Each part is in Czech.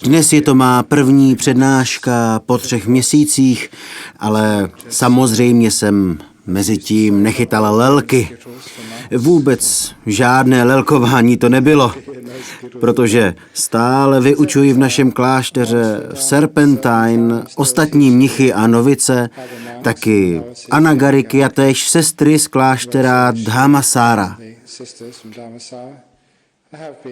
Dnes je to má první přednáška po 3 měsících, ale samozřejmě jsem mezitím nechytal lelky. Vůbec žádné lelkování to nebylo, protože stále vyučuji v našem klášteře v Serpentine ostatní mnichy a novice, taky Anagariky a též sestry z kláštera Dhammasara.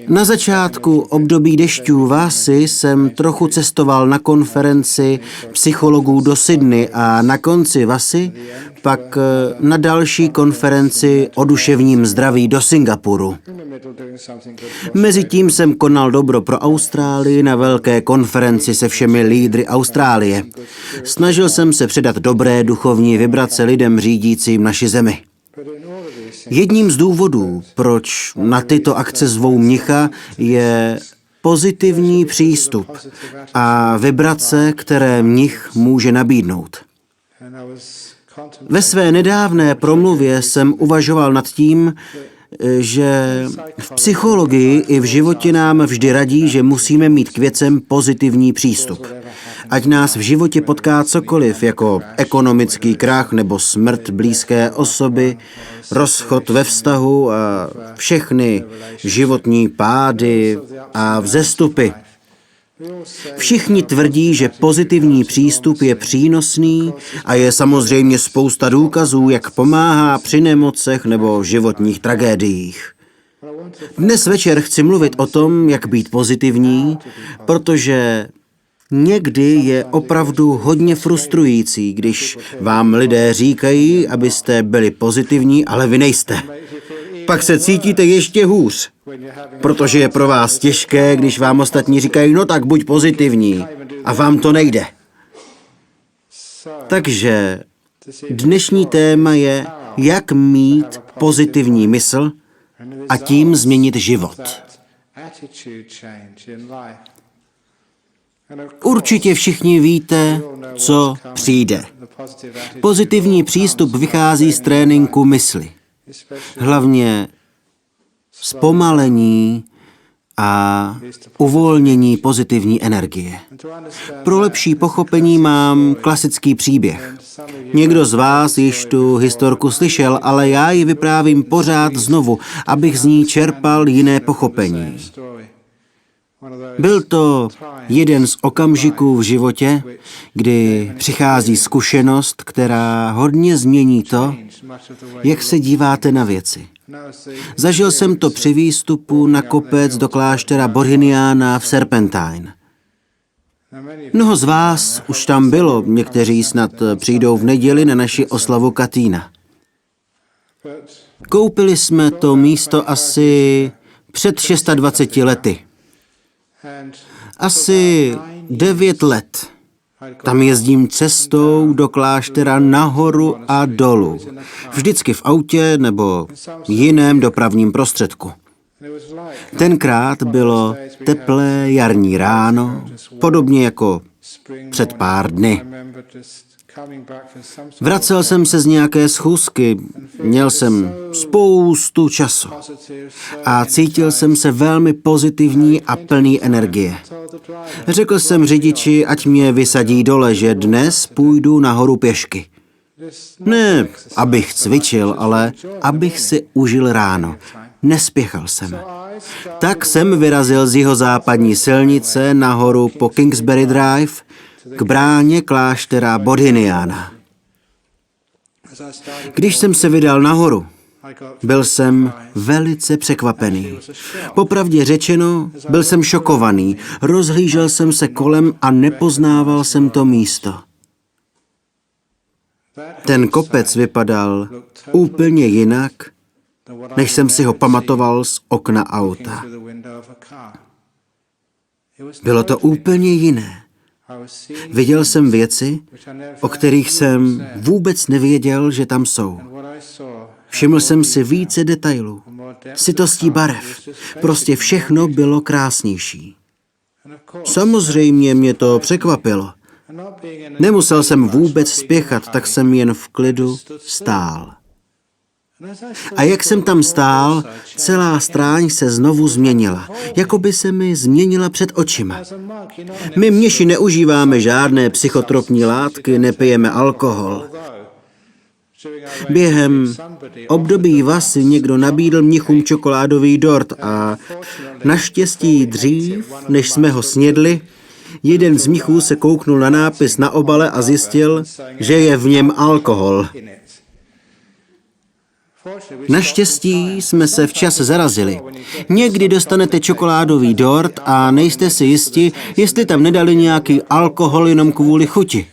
Na začátku období dešťů Vásy jsem trochu cestoval na konferenci psychologů do Sydney a na konci Vásy pak na další konferenci o duševním zdraví do Singapuru. Mezitím jsem konal dobro pro Austrálii na velké konferenci se všemi lídry Austrálie. Snažil jsem se předat dobré duchovní vibrace lidem řídícím naši zemi. Jedním z důvodů, proč na tyto akce zvou mnicha, je pozitivní přístup a vibrace, které mnich může nabídnout. Ve své nedávné promluvě jsem uvažoval nad tím, že v psychologii i v životě nám vždy radí, že musíme mít k věcem pozitivní přístup. Ať nás v životě potká cokoliv, jako ekonomický krach nebo smrt blízké osoby, rozchod ve vztahu a všechny životní pády a vzestupy. Všichni tvrdí, že pozitivní přístup je přínosný a je samozřejmě spousta důkazů, jak pomáhá při nemocech nebo životních tragédiích. Dnes večer chci mluvit o tom, jak být pozitivní, protože někdy je opravdu hodně frustrující, když vám lidé říkají, abyste byli pozitivní, ale vy nejste. Pak se cítíte ještě hůř, protože je pro vás těžké, když vám ostatní říkají, no tak buď pozitivní, a vám to nejde. Takže dnešní téma je, jak mít pozitivní mysl a tím změnit život. Určitě všichni víte, co přijde. Pozitivní přístup vychází z tréninku mysli. Hlavně zpomalení a uvolnění pozitivní energie. Pro lepší pochopení mám klasický příběh. Někdo z vás již tu historku slyšel, ale já ji vyprávím pořád znovu, abych z ní čerpal jiné pochopení. Byl to jeden z okamžiků v životě, kdy přichází zkušenost, která hodně změní to, jak se díváte na věci. Zažil jsem to při výstupu na kopec do kláštera Bodhiniana v Serpentine. Mnoho z vás už tam bylo, někteří snad přijdou v neděli na naši oslavu Katína. Koupili jsme to místo asi před 26 lety. Asi 9 let. Tam jezdím cestou do kláštera nahoru a dolů. Vždycky v autě nebo jiném dopravním prostředku. Tenkrát bylo teplé jarní ráno, podobně jako před pár dny. Vracel jsem se z nějaké schůzky, měl jsem spoustu času a cítil jsem se velmi pozitivní a plný energie. Řekl jsem řidiči, ať mě vysadí dole, že dnes půjdu nahoru pěšky. Ne, abych cvičil, ale abych si užil ráno. Nespěchal jsem. Tak jsem vyrazil z jihozápadní silnice nahoru po Kingsbury Drive k bráně kláštera Bodhiniana. Když jsem se vydal nahoru, byl jsem velice překvapený. Popravdě řečeno, byl jsem šokovaný. Rozhlížel jsem se kolem a nepoznával jsem to místo. Ten kopec vypadal úplně jinak, než jsem si ho pamatoval z okna auta. Bylo to úplně jiné. Viděl jsem věci, o kterých jsem vůbec nevěděl, že tam jsou. Všiml jsem si více detailů, sytostí barev. Prostě všechno bylo krásnější. Samozřejmě mě to překvapilo. Nemusel jsem vůbec spěchat, tak jsem jen v klidu stál. A jak jsem tam stál, celá stráň se znovu změnila. Jako by se mi změnila před očima. My mniši neužíváme žádné psychotropní látky, nepijeme alkohol. Během období vasy někdo nabídl mnichům čokoládový dort a naštěstí dřív, než jsme ho snědli, jeden z mnichů se kouknul na nápis na obale a zjistil, že je v něm alkohol. Naštěstí jsme se včas zarazili. Někdy dostanete čokoládový dort a nejste si jisti, jestli tam nedali nějaký alkohol jenom kvůli chuti.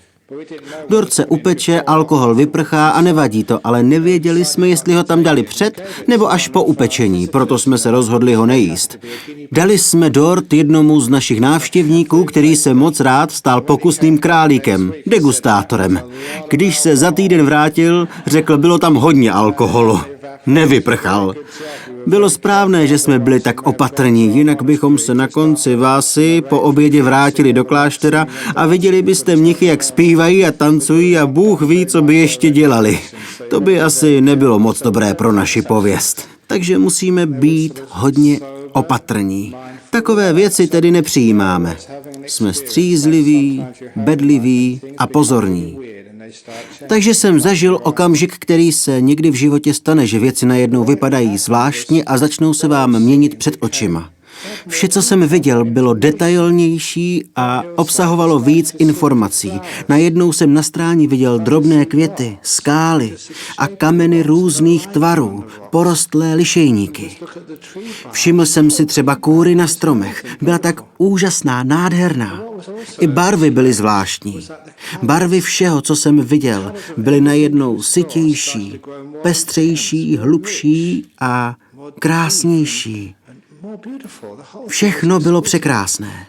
Dort se upeče, alkohol vyprchá a nevadí to, ale nevěděli jsme, jestli ho tam dali před nebo až po upečení, proto jsme se rozhodli ho nejíst. Dali jsme dort jednomu z našich návštěvníků, který se moc rád stal pokusným králíkem, degustátorem. Když se za týden vrátil, řekl, bylo tam hodně alkoholu. Nevyprchal. Bylo správné, že jsme byli tak opatrní, jinak bychom se na konci vásy po obědě vrátili do kláštera a viděli byste mnichy, jak zpívají a tancují a Bůh ví, co by ještě dělali. To by asi nebylo moc dobré pro naši pověst. Takže musíme být hodně opatrní. Takové věci tedy nepřijímáme. Jsme střízliví, bedliví a pozorní. Takže jsem zažil okamžik, který se někdy v životě stane, že věci najednou vypadají zvláštně a začnou se vám měnit před očima. Vše, co jsem viděl, bylo detailnější a obsahovalo víc informací. Najednou jsem na stráni viděl drobné květy, skály a kameny různých tvarů, porostlé lišejníky. Všiml jsem si třeba kůry na stromech. Byla tak úžasná, nádherná. I barvy byly zvláštní. Barvy všeho, co jsem viděl, byly najednou sytější, pestřejší, hlubší a krásnější. Všechno bylo překrásné.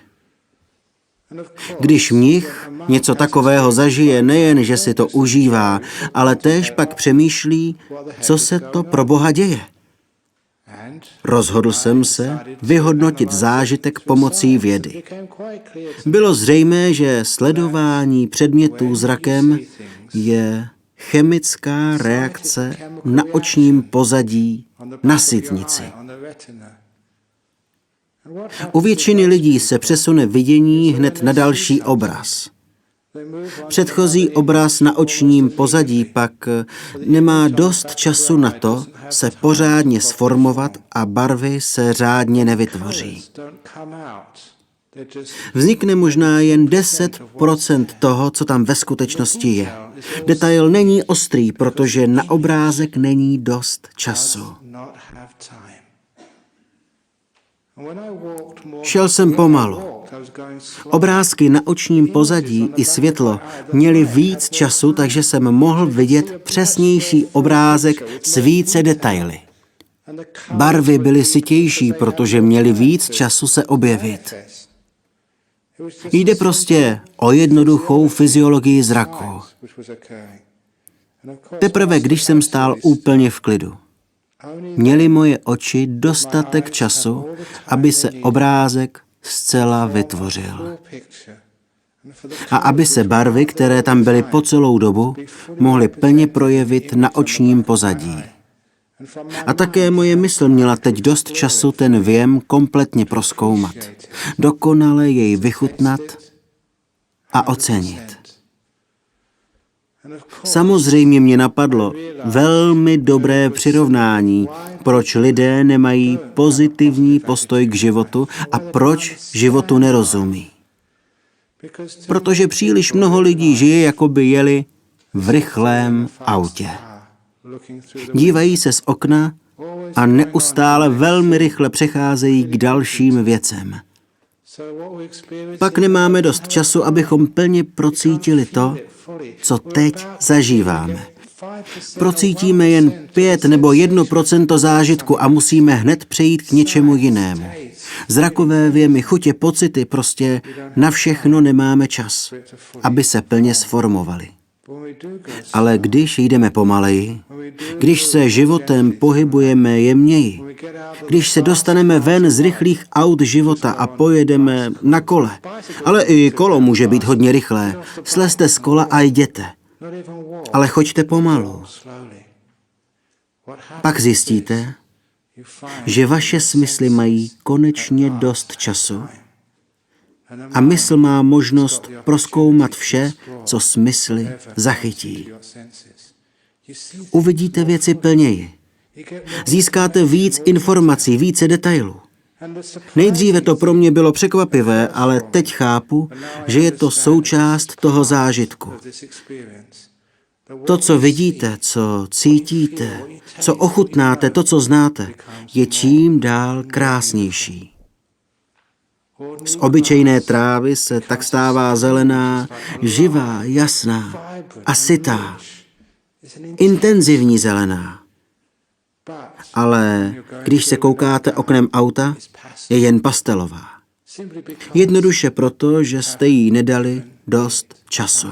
Když mnich něco takového zažije, nejen, že si to užívá, ale též pak přemýšlí, co se to pro Boha děje. Rozhodl jsem se vyhodnotit zážitek pomocí vědy. Bylo zřejmé, že sledování předmětů zrakem je chemická reakce na očním pozadí na sítnici. U většiny lidí se přesune vidění hned na další obraz. Předchozí obraz na očním pozadí pak nemá dost času na to se pořádně sformovat a barvy se řádně nevytvoří. Vznikne možná jen 10% toho, co tam ve skutečnosti je. Detail není ostrý, protože na obrázek není dost času. Šel jsem pomalu. Obrázky na očním pozadí i světlo měly víc času, takže jsem mohl vidět přesnější obrázek s více detaily. Barvy byly sytější, protože měly víc času se objevit. Jde prostě o jednoduchou fyziologii zraku. Teprve když jsem stál úplně v klidu, měly moje oči dostatek času, aby se obrázek zcela vytvořil. A aby se barvy, které tam byly po celou dobu, mohly plně projevit na očním pozadí. A také moje mysl měla teď dost času ten věm kompletně prozkoumat, dokonale jej vychutnat a ocenit. Samozřejmě mě napadlo velmi dobré přirovnání, proč lidé nemají pozitivní postoj k životu a proč životu nerozumí. Protože příliš mnoho lidí žije, jako by jeli v rychlém autě. Dívají se z okna a neustále velmi rychle přecházejí k dalším věcem. Pak nemáme dost času, abychom plně procítili to, co teď zažíváme. Procítíme jen 5 nebo 1% zážitku a musíme hned přejít k něčemu jinému. Zrakové věmy, chutě, pocity, prostě na všechno nemáme čas, aby se plně sformovaly. Ale když jdeme pomaleji, když se životem pohybujeme jemněji, když se dostaneme ven z rychlých aut života a pojedeme na kole, ale i kolo může být hodně rychlé, slezte z kola a jděte. Ale choďte pomalu. Pak zjistíte, že vaše smysly mají konečně dost času a mysl má možnost prozkoumat vše, co smysly zachytí. Uvidíte věci plněji. Získáte víc informací, více detailů. Nejdříve to pro mě bylo překvapivé, ale teď chápu, že je to součást toho zážitku. To, co vidíte, co cítíte, co ochutnáte, to, co znáte, je čím dál krásnější. Z obyčejné trávy se tak stává zelená, živá, jasná a sytá. Intenzivní zelená. Ale když se koukáte oknem auta, je jen pastelová. Jednoduše proto, že jste jí nedali dost času.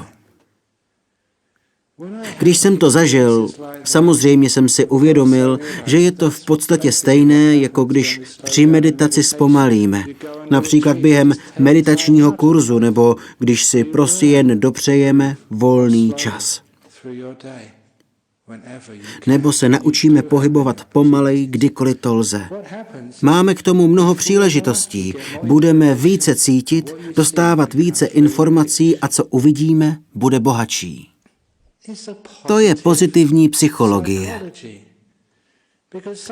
Když jsem to zažil, samozřejmě jsem si uvědomil, že je to v podstatě stejné, jako když při meditaci zpomalíme. Například během meditačního kurzu, nebo když si prostě jen dopřejeme volný čas. Nebo se naučíme pohybovat pomalej, kdykoliv to lze. Máme k tomu mnoho příležitostí. Budeme více cítit, dostávat více informací a co uvidíme, bude bohatší. To je pozitivní psychologie.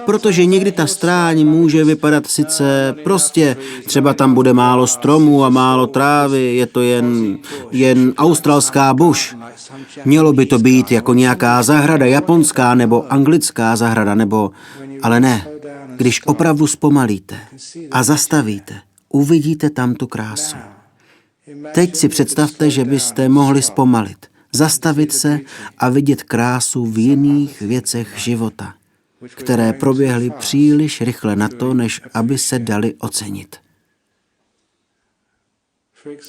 Protože někdy ta stráň může vypadat sice prostě, třeba tam bude málo stromů a málo trávy, je to jen australská buš. Mělo by to být jako nějaká zahrada japonská nebo anglická zahrada, ale ne. Když opravdu zpomalíte a zastavíte, uvidíte tam tu krásu. Teď si představte, že byste mohli zpomalit, zastavit se a vidět krásu v jiných věcech života, které proběhly příliš rychle na to, než aby se dali ocenit.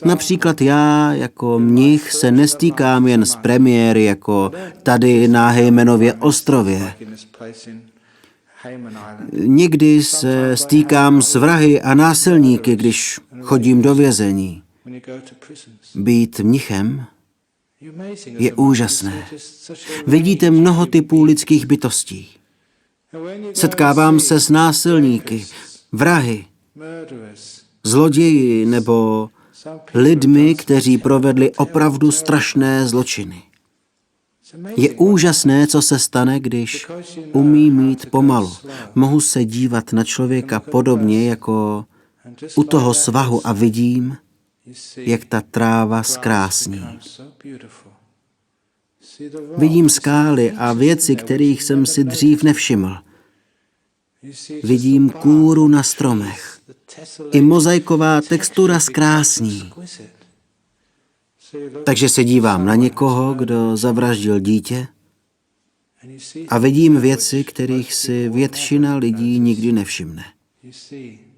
Například já jako mnich se nestýkám jen s premiéry jako tady na Haymanově ostrově. Někdy se stýkám s vrahy a násilníky, když chodím do vězení. Být mnichem je úžasné. Vidíte mnoho typů lidských bytostí. Setkávám se s násilníky, vrahy, zloději nebo lidmi, kteří provedli opravdu strašné zločiny. Je úžasné, co se stane, když umí mít pomalu. Mohu se dívat na člověka podobně jako u toho svahu a vidím, jak ta tráva zkrásní. Vidím skály a věci, kterých jsem si dřív nevšiml. Vidím kůru na stromech. I mozaiková textura zkrásní. Takže se dívám na někoho, kdo zavraždil dítě a vidím věci, kterých si většina lidí nikdy nevšimne.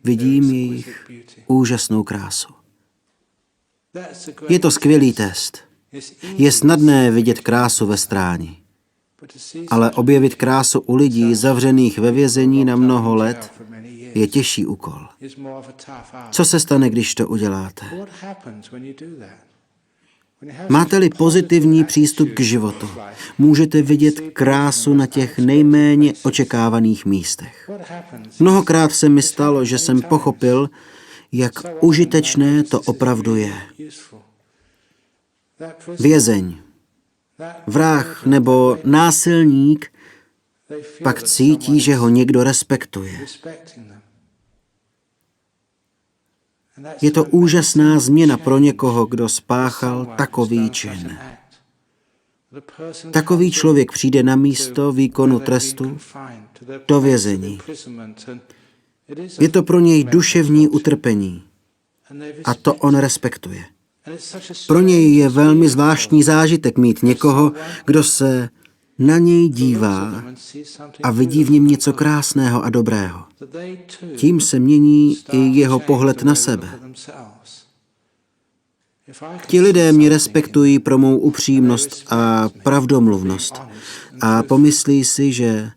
Vidím jejich úžasnou krásu. Je to skvělý test. Je snadné vidět krásu ve stráni, ale objevit krásu u lidí zavřených ve vězení na mnoho let je těžší úkol. Co se stane, když to uděláte? Máte-li pozitivní přístup k životu, můžete vidět krásu na těch nejméně očekávaných místech. Mnohokrát se mi stalo, že jsem pochopil, jak užitečné to opravdu je. Vězeň, vrah nebo násilník pak cítí, že ho někdo respektuje. Je to úžasná změna pro někoho, kdo spáchal takový čin. Takový člověk přijde na místo výkonu trestu do vězení. Je to pro něj duševní utrpení a to on respektuje. Pro něj je velmi zvláštní zážitek mít někoho, kdo se na něj dívá a vidí v něm něco krásného a dobrého. Tím se mění i jeho pohled na sebe. Ti lidé mě respektují pro mou upřímnost a pravdomluvnost a pomyslí si, že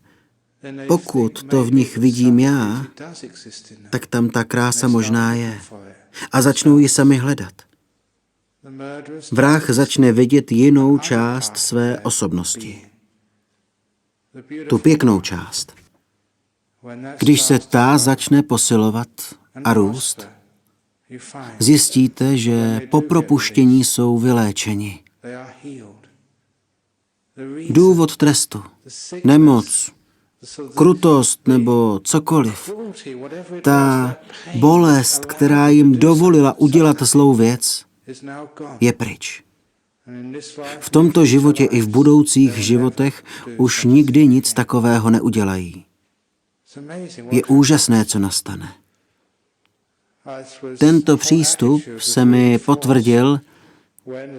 pokud to v nich vidím já, tak tam ta krása možná je. A začnou ji sami hledat. Vrah začne vidět jinou část své osobnosti. tu pěknou část. Když se ta začne posilovat a růst, zjistíte, že po propuštění jsou vyléčeni. Důvod trestu, nemoc, krutost nebo cokoliv, ta bolest, která jim dovolila udělat zlou věc, je pryč. V tomto životě i v budoucích životech už nikdy nic takového neudělají. Je úžasné, co nastane. Tento přístup se mi potvrdil,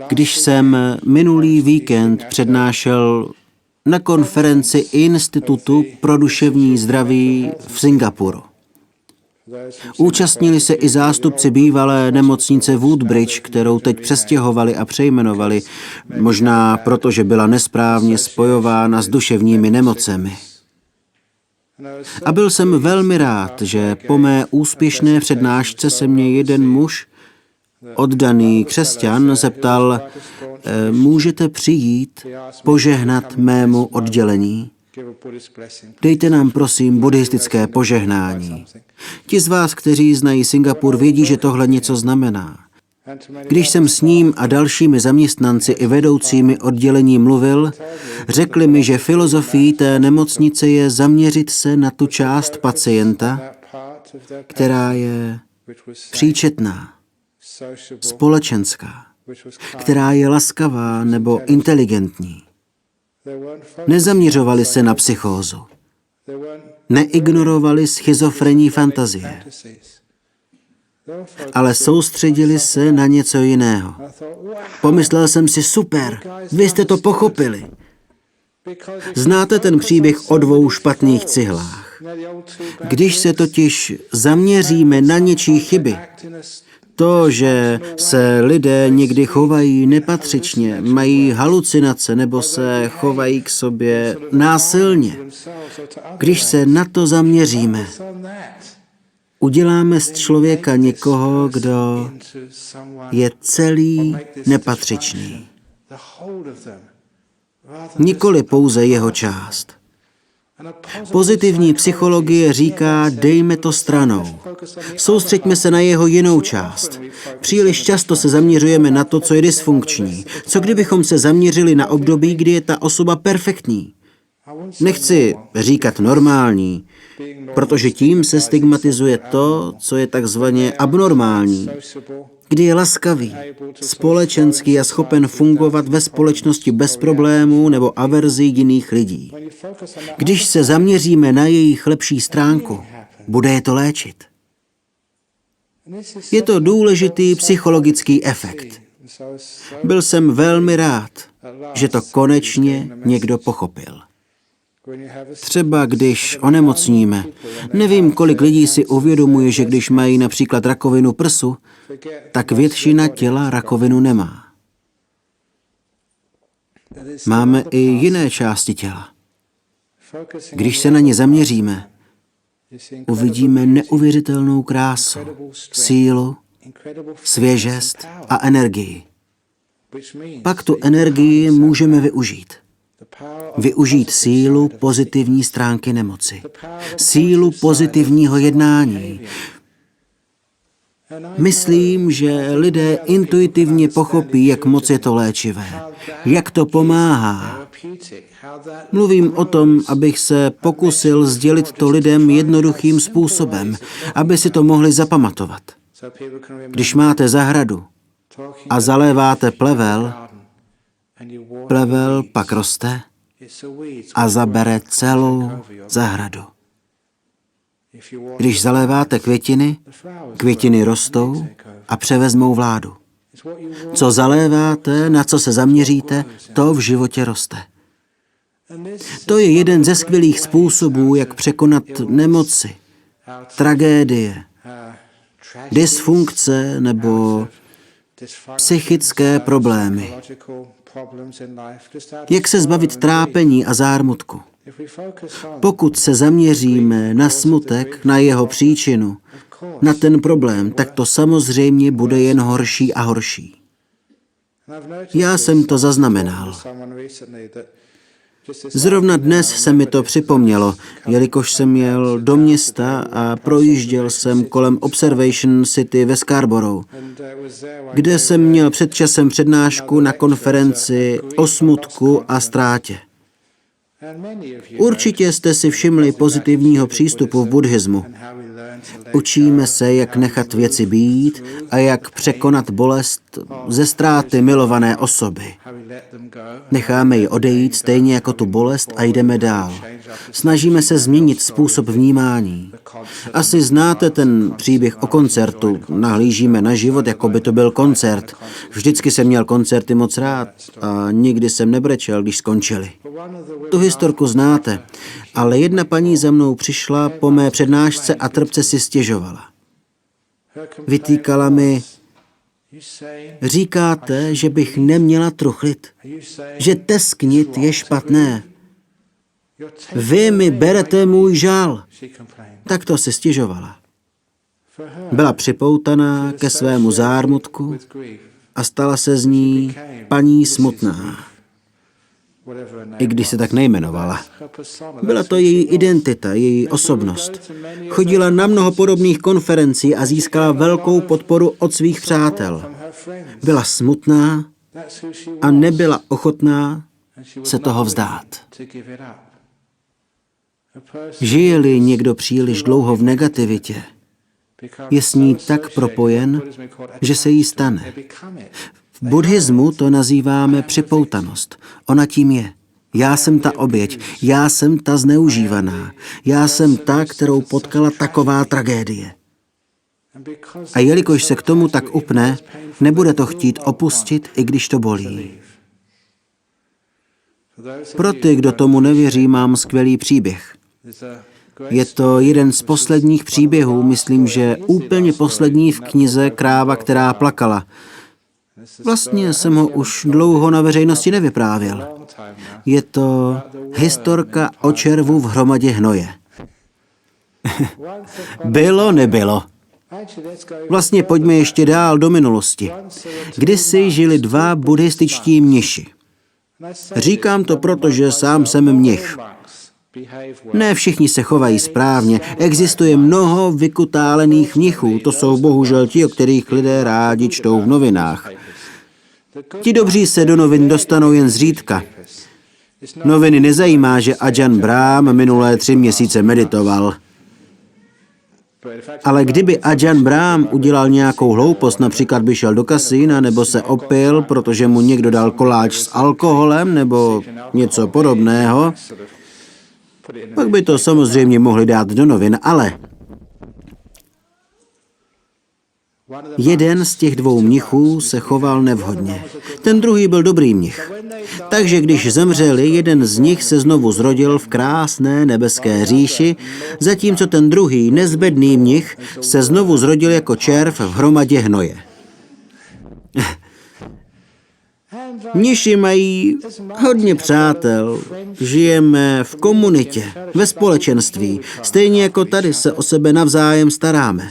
když jsem minulý víkend přednášel na konferenci Institutu pro duševní zdraví v Singapuru. Účastnili se i zástupci bývalé nemocnice Woodbridge, kterou teď přestěhovali a přejmenovali, možná proto, že byla nesprávně spojována s duševními nemocemi. A byl jsem velmi rád, že po mé úspěšné přednášce se mě jeden muž, oddaný křesťan, zeptal, můžete přijít požehnat mému oddělení? Dejte nám prosím buddhistické požehnání. Ti z vás, kteří znají Singapur, vědí, že tohle něco znamená. Když jsem s ním a dalšími zaměstnanci i vedoucími oddělení mluvil, řekli mi, že filozofií té nemocnice je zaměřit se na tu část pacienta, která je příčetná, společenská, která je laskavá nebo inteligentní. Nezaměřovali se na psychózu. Neignorovali schizofrenní fantazie. Ale soustředili se na něco jiného. Pomyslel jsem si, super, vy jste to pochopili. Znáte ten příběh o dvou špatných cihlách. Když se totiž zaměříme na něčí chyby, to, že se lidé někdy chovají nepatřičně, mají halucinace nebo se chovají k sobě násilně, když se na to zaměříme, uděláme z člověka někoho, kdo je celý nepatřičný. Nikoli pouze jeho část. Pozitivní psychologie říká, dejme to stranou. Soustřeďme se na jeho jinou část. Příliš často se zaměřujeme na to, co je dysfunkční. Co kdybychom se zaměřili na období, kdy je ta osoba perfektní? Nechci říkat normální, protože tím se stigmatizuje to, co je takzvaně abnormální, kdy je laskavý, společenský a schopen fungovat ve společnosti bez problémů nebo averzí jiných lidí. Když se zaměříme na jejich lepší stránku, bude je to léčit. Je to důležitý psychologický efekt. Byl jsem velmi rád, že to konečně někdo pochopil. Třeba když onemocníme, nevím, kolik lidí si uvědomuje, že když mají například rakovinu prsu, tak většina těla rakovinu nemá. Máme i jiné části těla. Když se na ně zaměříme, uvidíme neuvěřitelnou krásu, sílu, svěžest a energii. Pak tu energii můžeme využít. Využít sílu pozitivní stránky nemoci. Sílu pozitivního jednání. Myslím, že lidé intuitivně pochopí, jak moc je to léčivé, jak to pomáhá. Mluvím o tom, abych se pokusil sdělit to lidem jednoduchým způsobem, aby si to mohli zapamatovat. Když máte zahradu a zaléváte plevel, plevel pak roste a zabere celou zahradu. Když zaléváte květiny, květiny rostou a převezmou vládu. Co zaléváte, na co se zaměříte, to v životě roste. To je jeden ze skvělých způsobů, jak překonat nemoci, tragédie, dysfunkce nebo psychické problémy. Jak se zbavit trápení a zármutku? Pokud se zaměříme na smutek, na jeho příčinu, na ten problém, tak to samozřejmě bude jen horší a horší. Já jsem to zaznamenal. Zrovna dnes se mi to připomnělo, jelikož jsem jel do města a projížděl jsem kolem Observation City ve Scarborough, kde jsem měl před časem přednášku na konferenci o smutku a ztrátě. Určitě jste si všimli pozitivního přístupu v buddhismu. Učíme se, jak nechat věci být a jak překonat bolest ze ztráty milované osoby. Necháme ji odejít stejně jako tu bolest a jdeme dál. Snažíme se změnit způsob vnímání. Asi znáte ten příběh o koncertu. Nahlížíme na život, jako by to byl koncert. Vždycky jsem měl koncerty moc rád a nikdy jsem nebrečel, když skončili. Tu historku znáte, ale jedna paní za mnou přišla po mé přednášce a trpce si stěžovala. Vytýkala mi: říkáte, že bych neměla truchlit, že tesknit je špatné. Vy mi berete můj žál. Tak to si stěžovala. Byla připoutaná ke svému zármutku a stala se z ní paní smutná. I když se tak nejmenovala. Byla to její identita, její osobnost. Chodila na mnoho podobných konferencí a získala velkou podporu od svých přátel. Byla smutná a nebyla ochotná se toho vzdát. Žije-li někdo příliš dlouho v negativitě, je s ní tak propojen, že se jí stane. V buddhismu to nazýváme připoutanost. Ona tím je. Já jsem ta oběť, já jsem ta zneužívaná, já jsem ta, kterou potkala taková tragédie. A jelikož se k tomu tak upne, nebude to chtít opustit, i když to bolí. Pro ty, kdo tomu nevěří, mám skvělý příběh. Je to jeden z posledních příběhů, myslím, že úplně poslední v knize Kráva, která plakala. Vlastně jsem ho už dlouho na veřejnosti nevyprávěl. Je to historka o červu v hromadě hnoje. Bylo, nebylo. Vlastně pojďme ještě dál do minulosti. Kdysi žili dva buddhističtí mniši. Říkám to proto, že sám jsem mnich. Ne všichni se chovají správně. Existuje mnoho vykutálených mnichů. To jsou bohužel ti, o kterých lidé rádi čtou v novinách. Ti dobří se do novin dostanou jen zřídka. Noviny nezajímá, že Ajahn Brahm minulé 3 měsíce meditoval. Ale kdyby Ajahn Brahm udělal nějakou hloupost, například by šel do kasína nebo se opil, protože mu někdo dal koláč s alkoholem nebo něco podobného, pak by to samozřejmě mohli dát do novin, ale jeden z těch 2 mnichů se choval nevhodně. Ten druhý byl dobrý mnich. Takže když zemřeli, jeden z nich se znovu zrodil v krásné nebeské říši, zatímco ten druhý, nezbedný mnich, se znovu zrodil jako červ v hromadě hnoje. Mniši mají hodně přátel, žijeme v komunitě, ve společenství, stejně jako tady se o sebe navzájem staráme.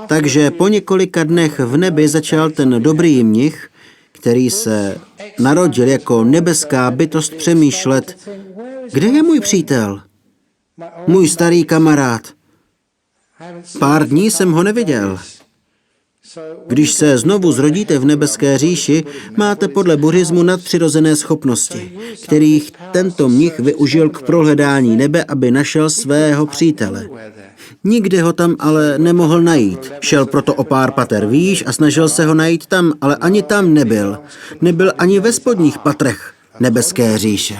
Takže po několika dnech v nebi začal ten dobrý mnich, který se narodil jako nebeská bytost, přemýšlet, kde je můj přítel, můj starý kamarád. Pár dní jsem ho neviděl. Když se znovu zrodíte v nebeské říši, máte podle buddhismu nadpřirozené schopnosti, kterých tento mnich využil k prohledání nebe, aby našel svého přítele. Nikde ho tam ale nemohl najít. Šel proto o pár pater výš a snažil se ho najít tam, ale ani tam nebyl. Nebyl ani ve spodních patrech nebeské říše.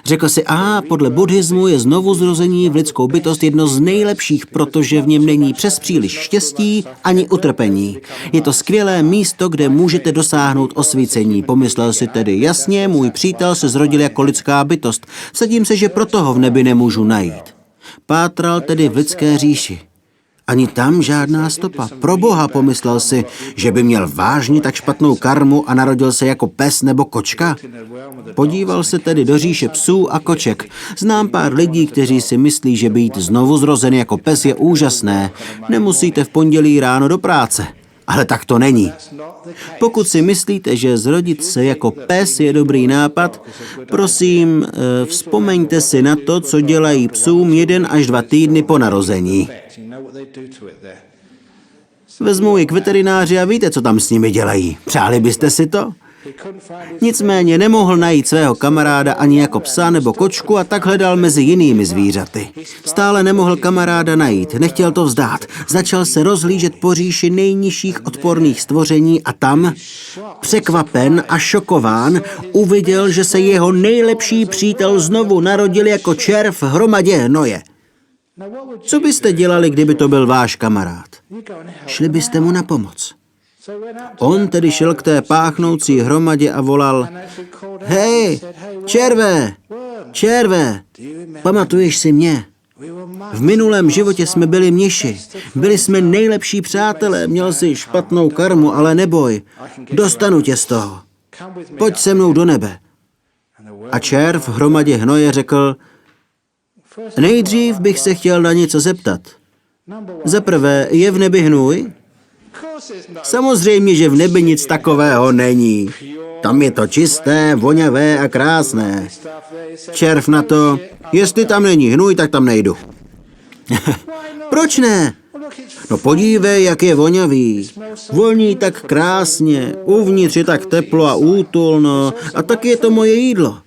Řekl si, podle buddhismu je znovuzrození v lidskou bytost jedno z nejlepších, protože v něm není přes příliš štěstí ani utrpení. Je to skvělé místo, kde můžete dosáhnout osvícení. Pomyslel si tedy, jasně, můj přítel se zrodil jako lidská bytost. Vsadím se, že proto ho v nebi nemůžu najít. Pátral tedy v lidské říši. Ani tam žádná stopa. Proboha, pomyslel si, že by měl vážně tak špatnou karmu a narodil se jako pes nebo kočka? Podíval se tedy do říše psů a koček. Znám pár lidí, kteří si myslí, že být znovu zrozen jako pes je úžasné. Nemusíte v pondělí ráno do práce. Ale tak to není. Pokud si myslíte, že zrodit se jako pes je dobrý nápad, prosím, vzpomeňte si na to, co dělají psům 1 až 2 týdny po narození. Vezmou je k veterináři a víte, co tam s nimi dělají. Přáli byste si to? Nicméně nemohl najít svého kamaráda ani jako psa nebo kočku a tak hledal mezi jinými zvířaty. Stále nemohl kamaráda najít, nechtěl to vzdát. Začal se rozhlížet po říši nejnižších odporných stvoření a tam, překvapen a šokován, uviděl, že se jeho nejlepší přítel znovu narodil jako červ v hromadě hnoje. Co byste dělali, kdyby to byl váš kamarád? Šli byste mu na pomoc. On tedy šel k té páchnoucí hromadě a volal: Hej, červe, červe, pamatuješ si mě? V minulém životě jsme byli mniši, byli jsme nejlepší přátelé, měl jsi špatnou karmu, ale neboj, dostanu tě z toho. Pojď se mnou do nebe. A červ v hromadě hnoje řekl: Nejdřív bych se chtěl na něco zeptat. Za prvé, je v nebi hnůj? Samozřejmě, že v nebi nic takového není. Tam je to čisté, voňavé a krásné. Červ na to: Jestli tam není hnůj, tak tam nejdu. Proč ne? No podívej, jak je voňavý. Voní tak krásně, uvnitř je tak teplo a útulno a tak je to moje jídlo.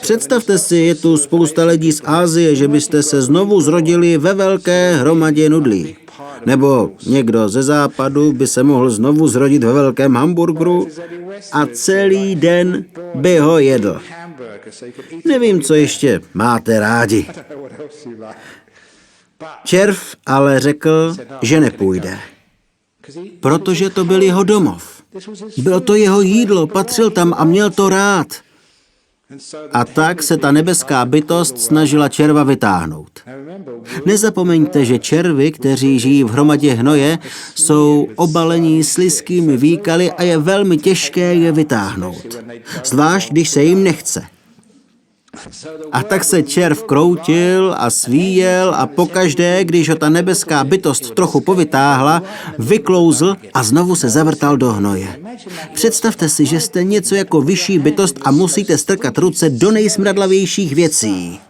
Představte si, je tu spousta lidí z Asie, že byste se znovu zrodili ve velké hromadě nudlí. Nebo někdo ze západu by se mohl znovu zrodit ve velkém hamburgeru a celý den by ho jedl. Nevím, co ještě máte rádi. Červ ale řekl, že nepůjde, protože to byl jeho domov. Bylo to jeho jídlo, patřil tam a měl to rád. A tak se ta nebeská bytost snažila červa vytáhnout. Nezapomeňte, že červy, kteří žijí v hromadě hnoje, jsou obalení slizkými výkaly a je velmi těžké je vytáhnout. Zvlášť, když se jim nechce. A tak se červ kroutil a svíjel a pokaždé, když ho ta nebeská bytost trochu povytáhla, vyklouzl a znovu se zavrtal do hnoje. Představte si, že jste něco jako vyšší bytost a musíte strkat ruce do nejsmradlavějších věcí.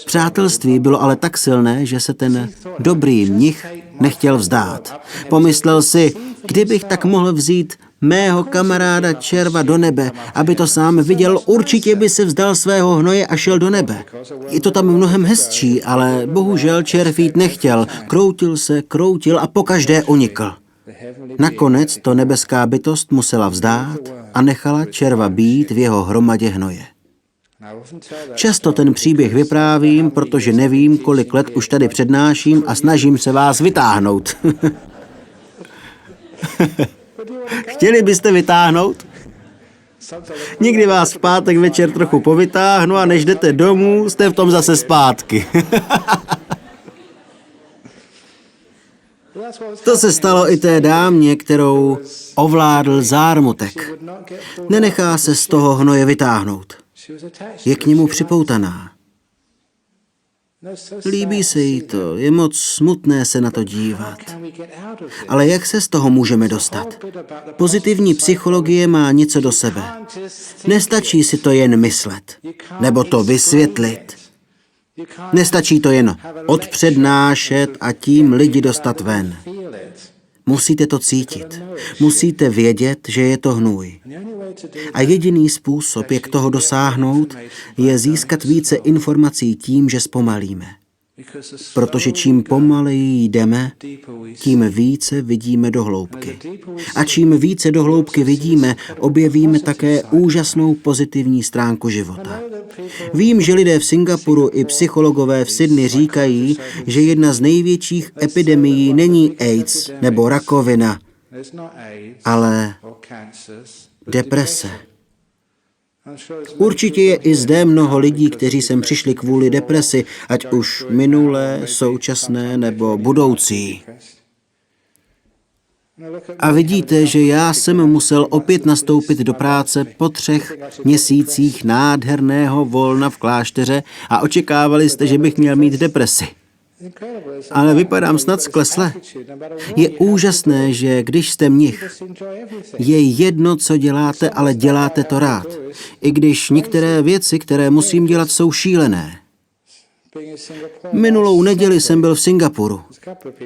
Přátelství bylo ale tak silné, že se ten dobrý mnich nechtěl vzdát. Pomyslel si, kdybych tak mohl vzít mého kamaráda červa do nebe, aby to sám viděl, určitě by se vzdal svého hnoje a šel do nebe. Je to tam mnohem hezčí, ale bohužel červ jít nechtěl. Kroutil a pokaždé unikl. Nakonec to nebeská bytost musela vzdát a nechala červa být v jeho hromadě hnoje. Často ten příběh vyprávím, protože nevím, kolik let už tady přednáším a snažím se vás vytáhnout. Chtěli byste vytáhnout? Někdy vás v pátek večer trochu povytáhnu a než jdete domů, jste v tom zase zpátky. To se stalo i té dámě, kterou ovládl zármutek. Nenechá se z toho hnoje vytáhnout. Je k němu připoutaná. Líbí se jí to, je moc smutné se na to dívat. Ale jak se z toho můžeme dostat? Pozitivní psychologie má něco do sebe. Nestačí si to jen myslet, nebo to vysvětlit. Nestačí to jen odpřednášet a tím lidi dostat ven. Musíte to cítit. Musíte vědět, že je to hnůj. A jediný způsob, jak toho dosáhnout, je získat více informací tím, že zpomalíme. Protože čím pomaleji jdeme, tím více vidíme do hloubky. A čím více do hloubky vidíme, objevíme také úžasnou pozitivní stránku života. Vím, že lidé v Singapuru i psychologové v Sydney říkají, že jedna z největších epidemií není AIDS nebo rakovina, ale deprese. Určitě je i zde mnoho lidí, kteří sem přišli kvůli depresi, ať už minulé, současné nebo budoucí. A vidíte, že já jsem musel opět nastoupit do práce po 3 měsících nádherného volna v klášteře a očekávali jste, že bych měl mít depresi. Ale vypadám snad sklesle. Je úžasné, že když jste mnich, je jedno, co děláte, ale děláte to rád. I když některé věci, které musím dělat, jsou šílené. Minulou neděli jsem byl v Singapuru.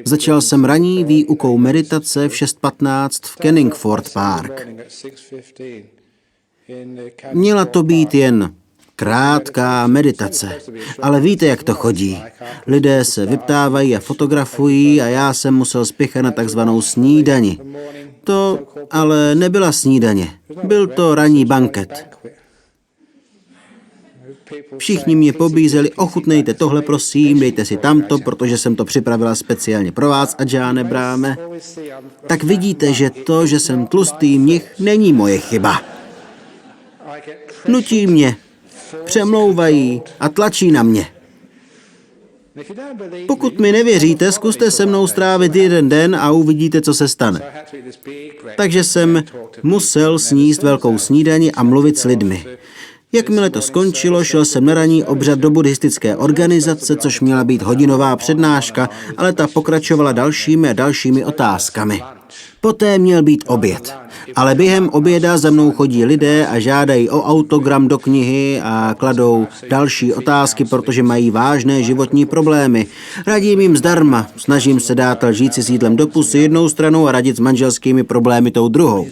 Začal jsem ranní výukou meditace v 6:15 v Kenningford Park. Měla to být jen krátká meditace, ale víte, jak to chodí. Lidé se vyptávají a fotografují a já jsem musel spěchat na takzvanou snídani. To ale nebyla snídaně, byl to ranní banket. Všichni mě pobízeli, ochutnejte tohle prosím, dejte si tamto, protože jsem to připravila speciálně pro vás, Ajahne Brahme. Tak vidíte, že to, že jsem tlustý mnich, není moje chyba. Nutí mě, přemlouvají a tlačí na mě. Pokud mi nevěříte, zkuste se mnou strávit jeden den a uvidíte, co se stane. Takže jsem musel sníst velkou snídani a mluvit s lidmi. Jakmile to skončilo, šel jsem na ranní obřad do buddhistické organizace, což měla být hodinová přednáška, ale ta pokračovala dalšími a dalšími otázkami. Poté měl být oběd. Ale během oběda za mnou chodí lidé a žádají o autogram do knihy a kladou další otázky, protože mají vážné životní problémy. Radím jim zdarma, snažím se dát lžíci s jídlem do pusy jednou stranou a radit s manželskými problémy tou druhou.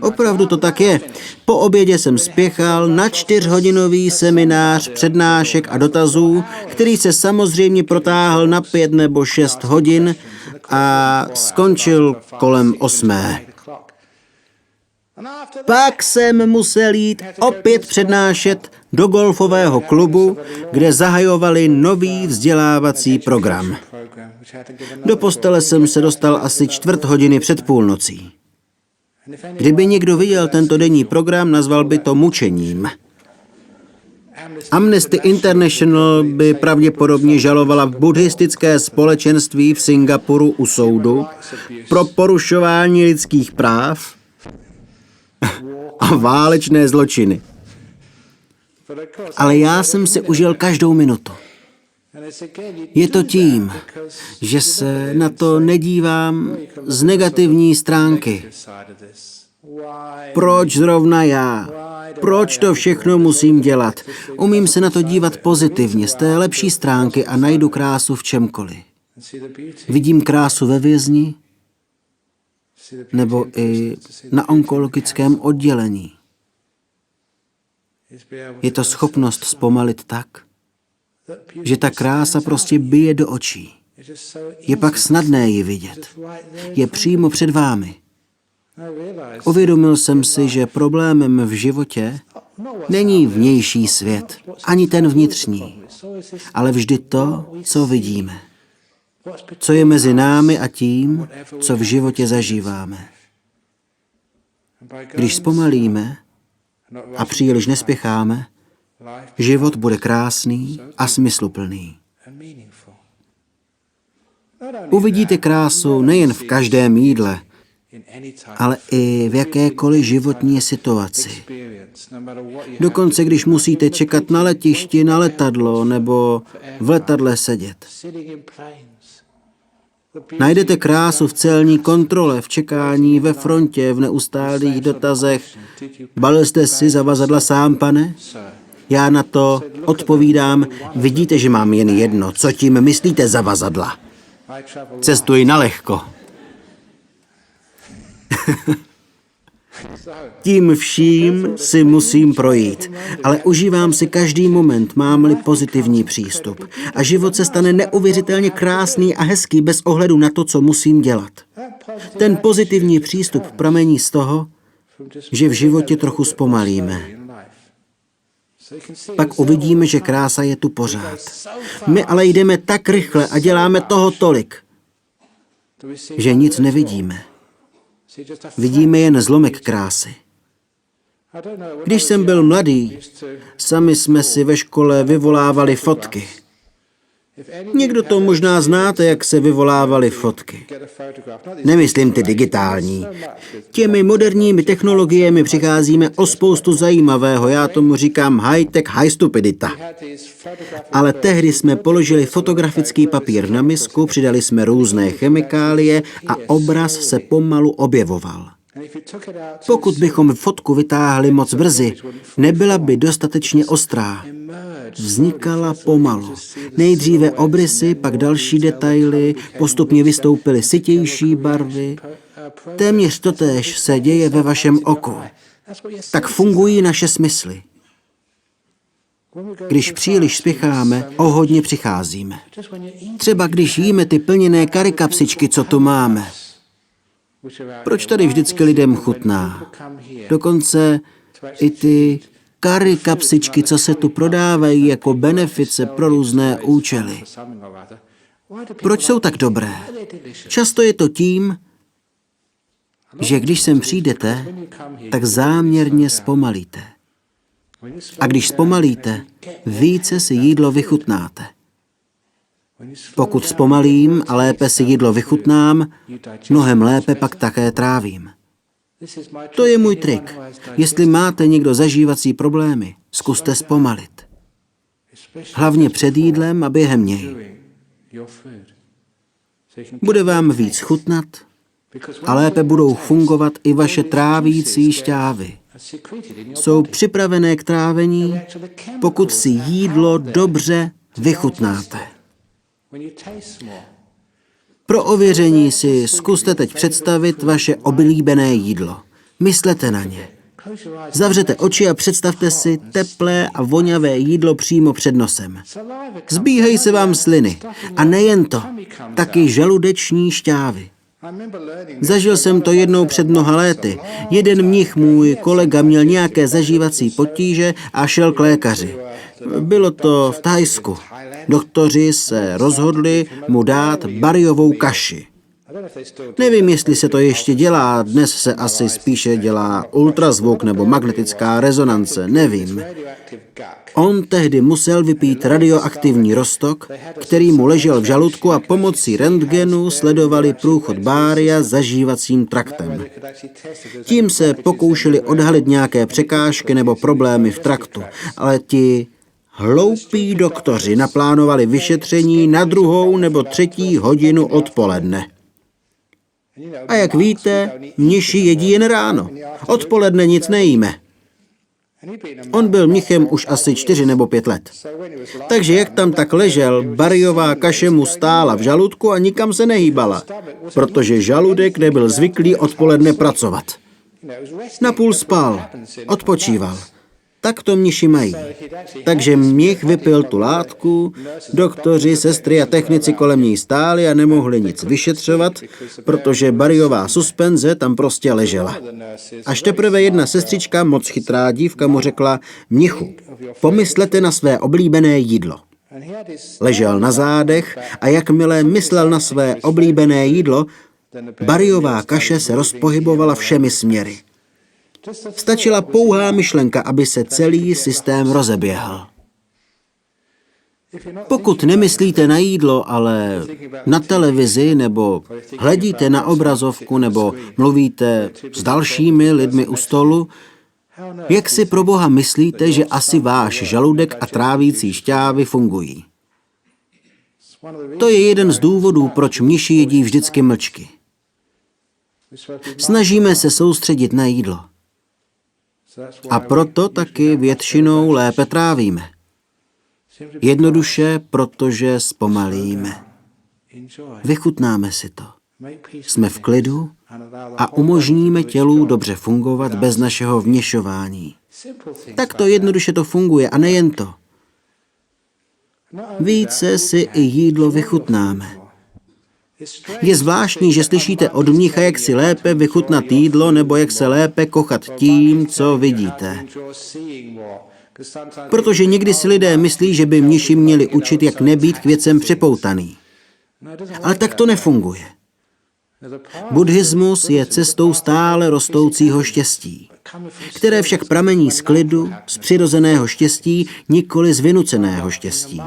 Opravdu to tak je. Po obědě jsem spěchal na 4hodinový seminář přednášek a dotazů, který se samozřejmě protáhl na 5 nebo 6 hodin a skončil kolem 8. Pak jsem musel jít opět přednášet do golfového klubu, kde zahajovali nový vzdělávací program. Do postele jsem se dostal asi 4 hodiny před půlnocí. Kdyby někdo viděl tento denní program, nazval by to mučením. Amnesty International by pravděpodobně žalovala buddhistické společenství v Singapuru u soudu pro porušování lidských práv a válečné zločiny. Ale já jsem si užil každou minutu. Je to tím, že se na to nedívám z negativní stránky. Proč zrovna já? Proč to všechno musím dělat? Umím se na to dívat pozitivně, z té lepší stránky a najdu krásu v čemkoliv. Vidím krásu ve vězni, nebo i na onkologickém oddělení. Je to schopnost zpomalit tak, že ta krása prostě bije do očí. Je pak snadné ji vidět. Je přímo před vámi. Uvědomil jsem si, že problémem v životě není vnější svět, ani ten vnitřní, ale vždy to, co vidíme. Co je mezi námi a tím, co v životě zažíváme. Když zpomalíme a příliš nespěcháme, život bude krásný a smysluplný. Uvidíte krásu nejen v každém jídle, ale i v jakékoliv životní situaci. Dokonce, když musíte čekat na letišti, na letadlo nebo v letadle sedět. Najdete krásu v celní kontrole, v čekání, ve frontě, v neustálých dotazech. Balil jste si zavazadla sám, pane? Já na to odpovídám, vidíte, že mám jen jedno. Co tím myslíte zavazadla? Cestuji na lehko. Tím vším si musím projít, ale užívám si každý moment, mám-li pozitivní přístup. A život se stane neuvěřitelně krásný a hezký bez ohledu na to, co musím dělat. Ten pozitivní přístup pramení z toho, že v životě trochu zpomalíme. Pak uvidíme, že krása je tu pořád. My ale jdeme tak rychle a děláme toho tolik, že nic nevidíme. Vidíme jen zlomek krásy. Když jsem byl mladý, sami jsme si ve škole vyvolávali fotky. Někdo to možná znáte, jak se vyvolávaly fotky. Nemyslím ty digitální. Těmi moderními technologiemi přicházíme o spoustu zajímavého, já tomu říkám high-tech, high stupidita. Ale tehdy jsme položili fotografický papír na misku, přidali jsme různé chemikálie a obraz se pomalu objevoval. Pokud bychom fotku vytáhli moc brzy, nebyla by dostatečně ostrá. Vznikala pomalu. Nejdříve obrysy, pak další detaily, postupně vystoupily sytější barvy. Téměř totéž se děje ve vašem oku. Tak fungují naše smysly. Když příliš spěcháme, o hodně přicházíme. Třeba když jíme ty plněné karikapsičky, co tu máme. Proč tady vždycky lidem chutná? Dokonce i ty karikapsičky, co se tu prodávají jako benefice pro různé účely. Proč jsou tak dobré? Často je to tím, že když sem přijdete, tak záměrně zpomalíte. A když zpomalíte, více si jídlo vychutnáte. Pokud zpomalím a lépe si jídlo vychutnám, mnohem lépe pak také trávím. To je můj trik. Jestli máte někdo zažívací problémy, zkuste zpomalit. Hlavně před jídlem a během něj. Bude vám víc chutnat a lépe budou fungovat i vaše trávící šťávy. Jsou připravené k trávení, pokud si jídlo dobře vychutnáte. Pro ověření si zkuste teď představit vaše oblíbené jídlo. Myslete na ně. Zavřete oči a představte si teplé a voňavé jídlo přímo před nosem. Zbíhají se vám sliny. A nejen to, taky žaludeční šťávy. Zažil jsem to jednou před mnoha léty. Jeden mnich, můj kolega, měl nějaké zažívací potíže a šel k lékaři. Bylo to v Thajsku. Doktoři se rozhodli mu dát bariovou kaši. Nevím, jestli se to ještě dělá, dnes se asi spíše dělá ultrazvuk nebo magnetická rezonance, nevím. On tehdy musel vypít radioaktivní roztok, který mu ležel v žaludku a pomocí rentgenu sledovali průchod bária zažívacím traktem. Tím se pokoušeli odhalit nějaké překážky nebo problémy v traktu, ale ti hloupí doktoři naplánovali vyšetření na 2. nebo 3. hodinu odpoledne. A jak víte, mniši jedí jen ráno. Odpoledne nic nejíme. On byl mnichem už asi 4 nebo 5 let. Takže jak tam tak ležel, bariová kaše mu stála v žaludku a nikam se nehýbala, protože žaludek nebyl zvyklý odpoledne pracovat. Napůl spal, odpočíval. Tak to mniši mají. Takže mnich vypil tu látku, doktoři, sestry a technici kolem ní stáli a nemohli nic vyšetřovat, protože bariová suspenze tam prostě ležela. Až teprve jedna sestřička, moc chytrá dívka, mu řekla: mnichu, pomyslete na své oblíbené jídlo. Ležel na zádech a jakmile myslel na své oblíbené jídlo, bariová kaše se rozpohybovala všemi směry. Stačila pouhá myšlenka, aby se celý systém rozeběhl. Pokud nemyslíte na jídlo, ale na televizi, nebo hledíte na obrazovku, nebo mluvíte s dalšími lidmi u stolu, jak si pro Boha myslíte, že asi váš žaludek a trávící šťávy fungují? To je jeden z důvodů, proč mniši jedí vždycky mlčky. Snažíme se soustředit na jídlo. A proto taky většinou lépe trávíme. Jednoduše, protože zpomalíme. Vychutnáme si to. Jsme v klidu a umožníme tělu dobře fungovat bez našeho vměšování. Tak to jednoduše to funguje a nejen to. Více si i jídlo vychutnáme. Je zvláštní, že slyšíte od mnicha, jak si lépe vychutnat jídlo nebo jak se lépe kochat tím, co vidíte. Protože někdy si lidé myslí, že by mniši měli učit, jak nebýt k věcem připoutaný. Ale tak to nefunguje. Buddhismus je cestou stále rostoucího štěstí, které však pramení z klidu, z přirozeného štěstí, nikoli z vynuceného štěstí.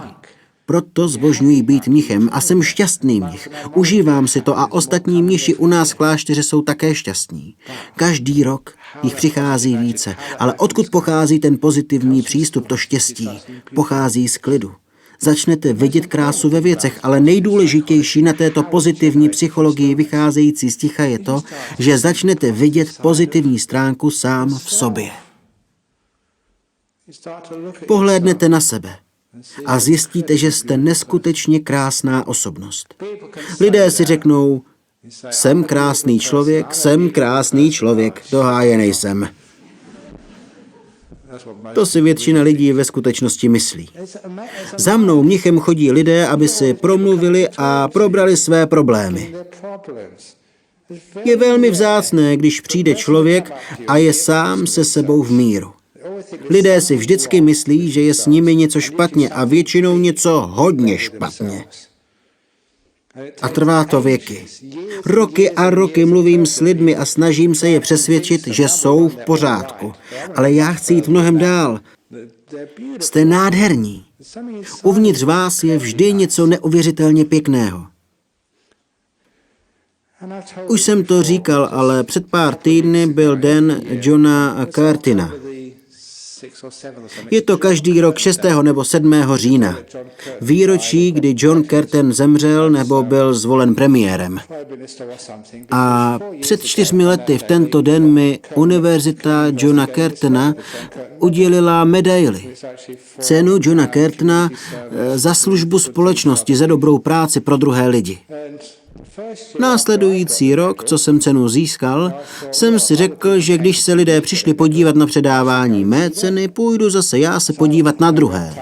Proto zbožňuji být mnichem a jsem šťastný mnich. Užívám si to a ostatní mniši u nás v klášteře jsou také šťastní. Každý rok jich přichází více, ale odkud pochází ten pozitivní přístup, to štěstí? Pochází z klidu. Začnete vidět krásu ve věcech, ale nejdůležitější na této pozitivní psychologii vycházející z ticha je to, že začnete vidět pozitivní stránku sám v sobě. Pohlédnete na sebe a zjistíte, že jste neskutečně krásná osobnost. Lidé si řeknou, jsem krásný člověk, do háje nejsem. To si většina lidí ve skutečnosti myslí. Za mnou mnichem chodí lidé, aby si promluvili a probrali své problémy. Je velmi vzácné, když přijde člověk a je sám se sebou v míru. Lidé si vždycky myslí, že je s nimi něco špatně a většinou něco hodně špatně. A trvá to věky. Roky a roky mluvím s lidmi a snažím se je přesvědčit, že jsou v pořádku. Ale já chci jít mnohem dál. Jste nádherní. Uvnitř vás je vždy něco neuvěřitelně pěkného. Už jsem to říkal, ale před pár týdny byl den Johna Curtina. Je to každý rok 6. nebo 7. října. Výročí, kdy John Curtin zemřel nebo byl zvolen premiérem. A před 4 lety v tento den mi Univerzita Johna Curtina udělila medaili. Cenu Johna Curtina za službu společnosti, za dobrou práci pro druhé lidi. Následující rok, co jsem cenu získal, jsem si řekl, že když se lidé přišli podívat na předávání mé ceny, půjdu zase já se podívat na druhé.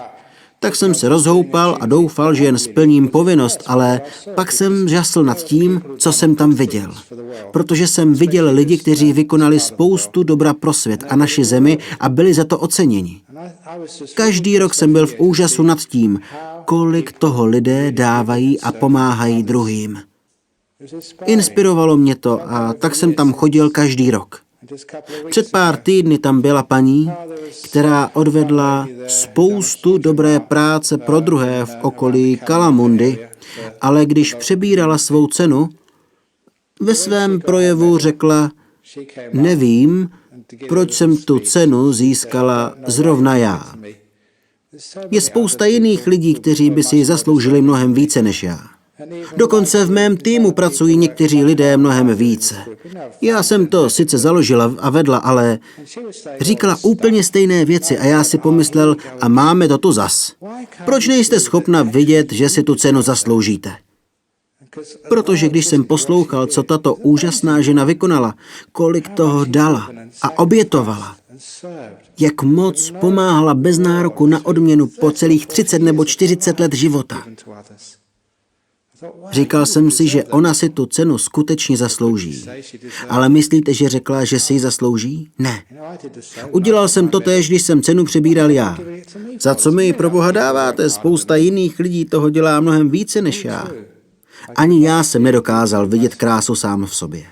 Tak jsem se rozhoupal a doufal, že jen splním povinnost, ale pak jsem žasl nad tím, co jsem tam viděl. Protože jsem viděl lidi, kteří vykonali spoustu dobra pro svět a naši zemi a byli za to oceněni. Každý rok jsem byl v úžasu nad tím, kolik toho lidé dávají a pomáhají druhým. Inspirovalo mě to a tak jsem tam chodil každý rok. Před pár týdny tam byla paní, která odvedla spoustu dobré práce pro druhé v okolí Kalamundy, ale když přebírala svou cenu, ve svém projevu řekla, nevím, proč jsem tu cenu získala zrovna já. Je spousta jiných lidí, kteří by si ji zasloužili mnohem více než já. Dokonce v mém týmu pracují někteří lidé mnohem více. Já jsem to sice založila a vedla, ale říkala úplně stejné věci a já si pomyslel, a máme to tu zas. Proč nejste schopna vidět, že si tu cenu zasloužíte? Protože když jsem poslouchal, co tato úžasná žena vykonala, kolik toho dala a obětovala, jak moc pomáhala bez nároku na odměnu po celých 30 nebo 40 let života. Říkal jsem si, že ona si tu cenu skutečně zaslouží. Ale myslíte, že řekla, že si ji zaslouží? Ne. Udělal jsem to též, když jsem cenu přebíral já. Za co mi ji pro Boha dáváte? Spousta jiných lidí toho dělá mnohem více než já. Ani já jsem nedokázal vidět krásu sám v sobě.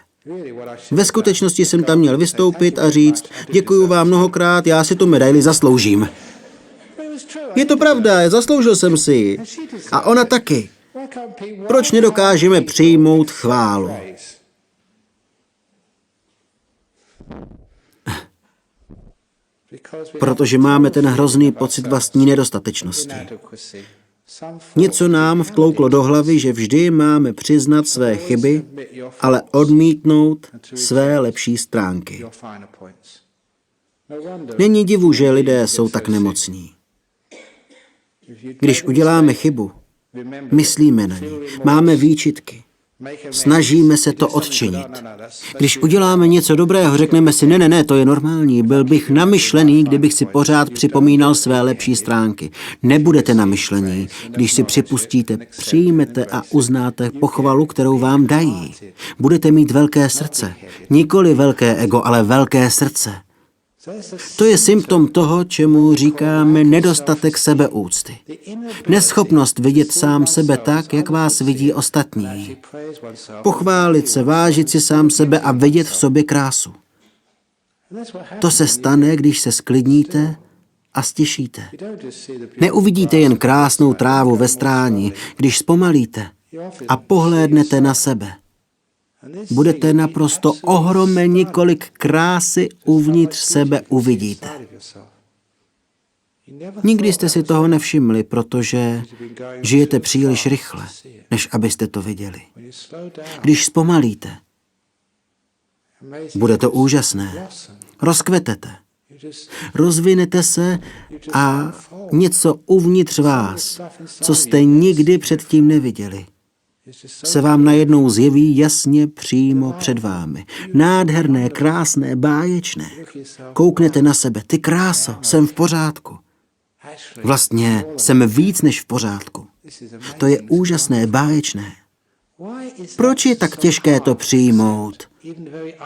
Ve skutečnosti jsem tam měl vystoupit a říct, děkuju vám mnohokrát, já si tu medaili zasloužím. Je to pravda, zasloužil jsem si ji. A ona taky. Proč nedokážeme přijmout chválu? Protože máme ten hrozný pocit vlastní nedostatečnosti. Něco nám vtlouklo do hlavy, že vždy máme přiznat své chyby, ale odmítnout své lepší stránky. Není divu, že lidé jsou tak nemocní. Když uděláme chybu, myslíme na ní, máme výčitky, snažíme se to odčinit. Když uděláme něco dobrého, řekneme si, ne, to je normální, byl bych namyšlený, kdybych si pořád připomínal své lepší stránky. Nebudete namyšlení, když si připustíte, přijmete a uznáte pochvalu, kterou vám dají. Budete mít velké srdce, nikoli velké ego, ale velké srdce. To je symptom toho, čemu říkáme nedostatek sebeúcty. Neschopnost vidět sám sebe tak, jak vás vidí ostatní. Pochválit se, vážit si sám sebe a vidět v sobě krásu. To se stane, když se sklidníte a stišíte. Neuvidíte jen krásnou trávu ve stráni, když zpomalíte a pohlédnete na sebe. Budete naprosto ohromeni, kolik krásy uvnitř sebe uvidíte. Nikdy jste si toho nevšimli, protože žijete příliš rychle, než abyste to viděli. Když zpomalíte, bude to úžasné. Rozkvetete. Rozvinete se a něco uvnitř vás, co jste nikdy předtím neviděli, se vám najednou zjeví jasně přímo před vámi. Nádherné, krásné, báječné. Kouknete na sebe. Ty kráso, jsem v pořádku. Vlastně jsem víc než v pořádku. To je úžasné, báječné. Proč je tak těžké to přijmout?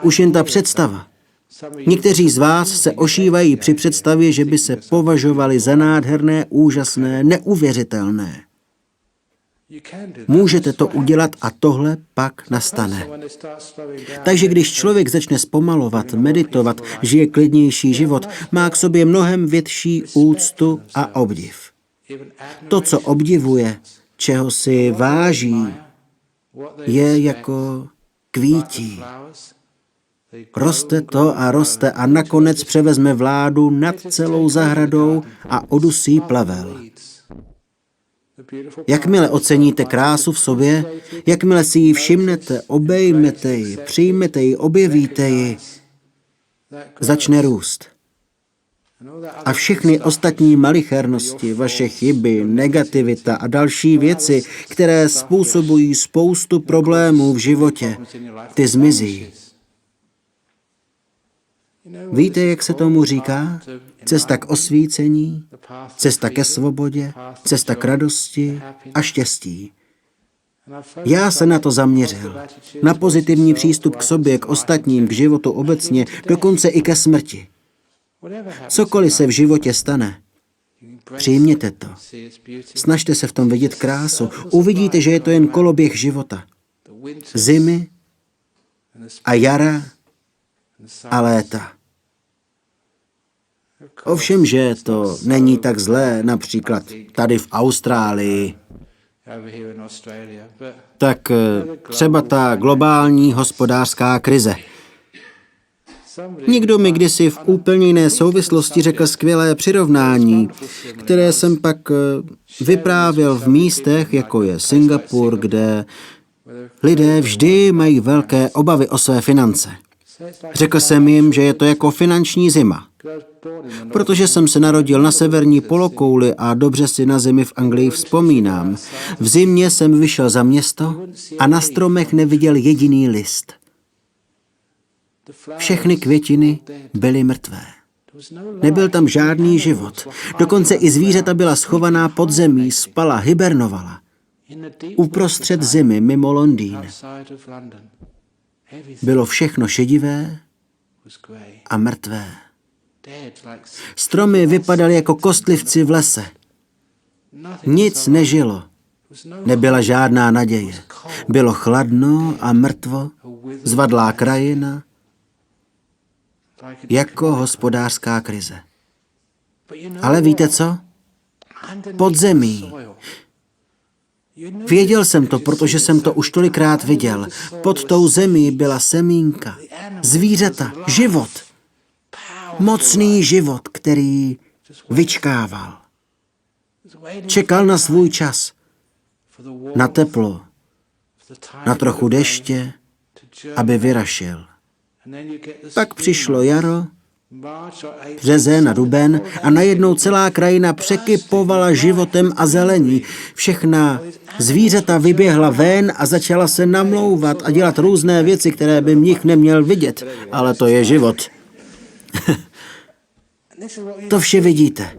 Už jen ta představa. Někteří z vás se ošívají při představě, že by se považovali za nádherné, úžasné, neuvěřitelné. Můžete to udělat a tohle pak nastane. Takže když člověk začne zpomalovat, meditovat, žije klidnější život, má k sobě mnohem větší úctu a obdiv. To, co obdivuje, čeho si váží, je jako kvítí. Roste to a nakonec převezme vládu nad celou zahradou a odusí plevel. Jakmile oceníte krásu v sobě, jakmile si ji všimnete, obejmete ji, přijmete ji, objevíte ji, začne růst. A všechny ostatní malichernosti, vaše chyby, negativita a další věci, které způsobují spoustu problémů v životě, ty zmizí. Víte, jak se tomu říká? Cesta k osvícení, cesta ke svobodě, cesta k radosti a štěstí. Já se na to zaměřil. Na pozitivní přístup k sobě, k ostatním, k životu obecně, dokonce i ke smrti. Cokoliv se v životě stane, přijměte to. Snažte se v tom vidět krásu. Uvidíte, že je to jen koloběh života. Zimy a jara a léta. Ovšem, že to není tak zlé, například tady v Austrálii. Tak třeba ta globální hospodářská krize. Někdo mi kdysi v úplně jiné souvislosti řekl skvělé přirovnání, které jsem pak vyprávěl v místech, jako je Singapur, kde lidé vždy mají velké obavy o své finance. Řekl jsem jim, že je to jako finanční zima. Protože jsem se narodil na severní polokouli a dobře si na zemi v Anglii vzpomínám. V zimě jsem vyšel za město a na stromech neviděl jediný list. Všechny květiny byly mrtvé. Nebyl tam žádný život. Dokonce i zvířata byla schovaná pod zemí, spala, hibernovala. Uprostřed zimy, mimo Londýn. Bylo všechno šedivé a mrtvé. Stromy vypadaly jako kostlivci v lese. Nic nežilo. Nebyla žádná naděje. Bylo chladno a mrtvo, zvadlá krajina, jako hospodářská krize. Ale víte co? Pod zemí. Věděl jsem to, protože jsem to už tolikrát viděl. Pod tou zemí byla semínka, zvířata, život. Mocný život, který vyčkával. Čekal na svůj čas, na teplo, na trochu deště, aby vyrašil. Pak přišlo jaro, březen a duben a najednou celá krajina překypovala životem a zelení. Všechna zvířata vyběhla ven a začala se namlouvat a dělat různé věci, které by mnich neměl vidět. Ale to je život. To vše vidíte.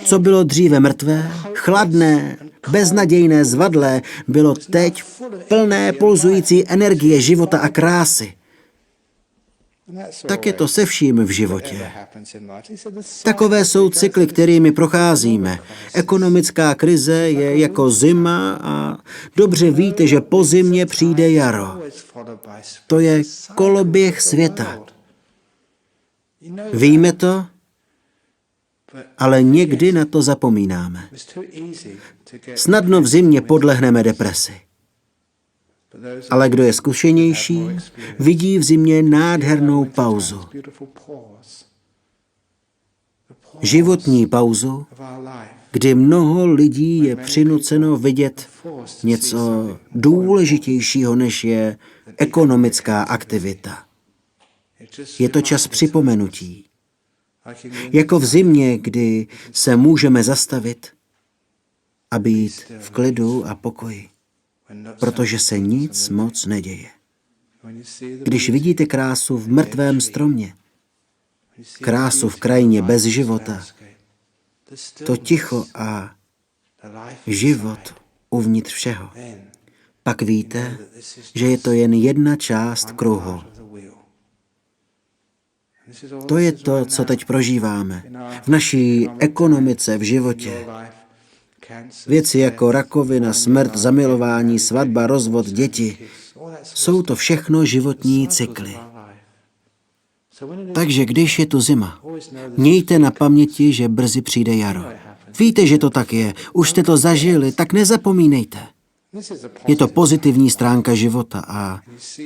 Co bylo dříve mrtvé, chladné, beznadějné, zvadlé, bylo teď plné pulzující energie života a krásy. Tak je to se vším v životě. Takové jsou cykly, kterými procházíme. Ekonomická krize je jako zima a dobře víte, že po zimě přijde jaro. To je koloběh světa. Víme to, Ale někdy na to zapomínáme. Snadno v zimě podlehneme depresi. Ale kdo je zkušenější, vidí v zimě nádhernou pauzu. Životní pauzu, kdy mnoho lidí je přinuceno vidět něco důležitějšího, než je ekonomická aktivita. Je to čas připomenutí. Jako v zimě, kdy se můžeme zastavit a být v klidu a pokoji, protože se nic moc neděje. Když vidíte krásu v mrtvém stromě, krásu v krajině bez života, to ticho a život uvnitř všeho, pak víte, že je to jen jedna část kruhu. To je to, co teď prožíváme v naší ekonomice, v životě. Věci jako rakovina, smrt, zamilování, svatba, rozvod, děti. Jsou to všechno životní cykly. Takže když je tu zima, mějte na paměti, že brzy přijde jaro. Víte, že to tak je. Už jste to zažili, tak nezapomínejte. Je to pozitivní stránka života a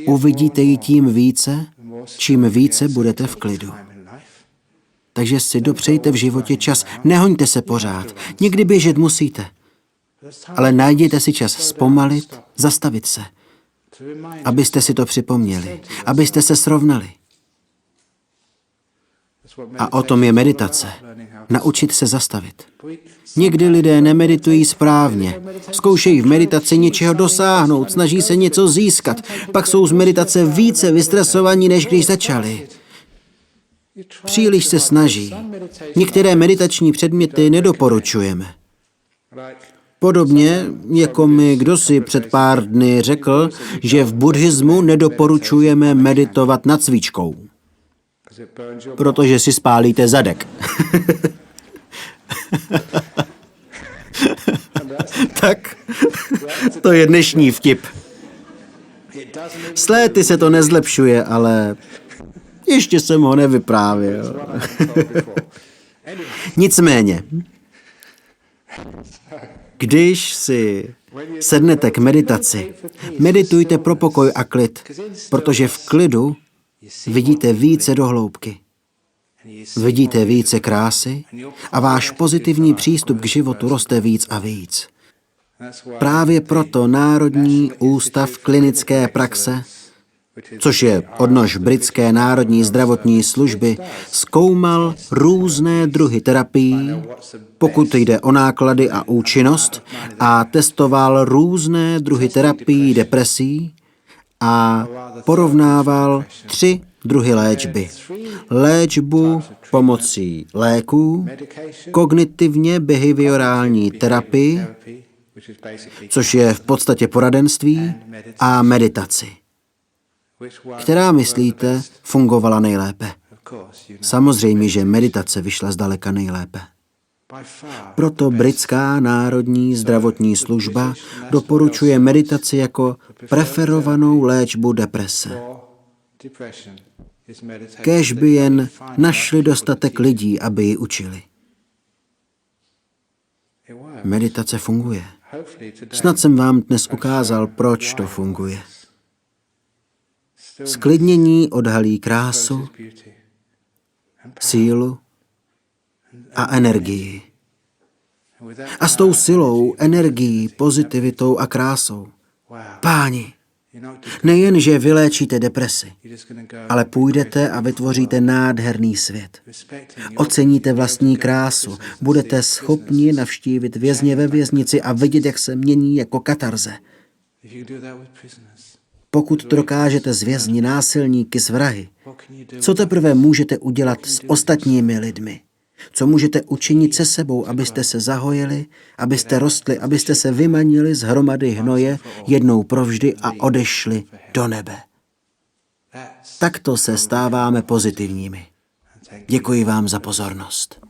uvidíte ji tím více, čím více budete v klidu. Takže si dopřejte v životě čas. Nehoňte se pořád. Někdy běžet musíte. Ale najděte si čas zpomalit, zastavit se. Abyste si to připomněli. Abyste se srovnali. A o tom je meditace. Naučit se zastavit. Někdy lidé nemeditují správně. Zkoušejí v meditaci něčeho dosáhnout, snaží se něco získat. Pak jsou z meditace více vystresovaní, než když začali. Příliš se snaží. Některé meditační předměty nedoporučujeme. Podobně, jako mi kdosi před pár dny řekl, že v buddhismu nedoporučujeme meditovat nad svíčkou. Protože si spálíte zadek. Tak, to je dnešní vtip. S léty se to nezlepšuje, ale ještě jsem ho nevyprávěl. Nicméně, když si sednete k meditaci, meditujte pro pokoj a klid, protože v klidu vidíte více do hloubky. Vidíte více krásy a váš pozitivní přístup k životu roste víc a víc. Právě proto Národní ústav klinické praxe, což je odnož britské národní zdravotní služby, zkoumal různé druhy terapií, pokud jde o náklady a účinnost, a testoval různé druhy terapií depresí a porovnával 3 druhy léčby. Léčbu pomocí léků, kognitivně behaviorální terapii, což je v podstatě poradenství, a meditaci, která, myslíte, fungovala nejlépe. Samozřejmě, že meditace vyšla zdaleka nejlépe. Proto britská národní zdravotní služba doporučuje meditaci jako preferovanou léčbu deprese. Kéž by jen našli dostatek lidí, aby ji učili. Meditace funguje. Snad jsem vám dnes ukázal, proč to funguje. Sklidnění odhalí krásu, sílu a energii. A s tou silou, energií, pozitivitou a krásou, páni, nejen, že vyléčíte depresi, ale půjdete a vytvoříte nádherný svět. Oceníte vlastní krásu, budete schopni navštívit vězně ve věznici a vidět, jak se mění jako katarze. Pokud to dokážete s vězni, násilníky, s vrahy, co teprve můžete udělat s ostatními lidmi? Co můžete učinit se sebou, abyste se zahojili, abyste rostli, abyste se vymanili z hromady hnoje jednou provždy a odešli do nebe? Takto se stáváme pozitivními. Děkuji vám za pozornost.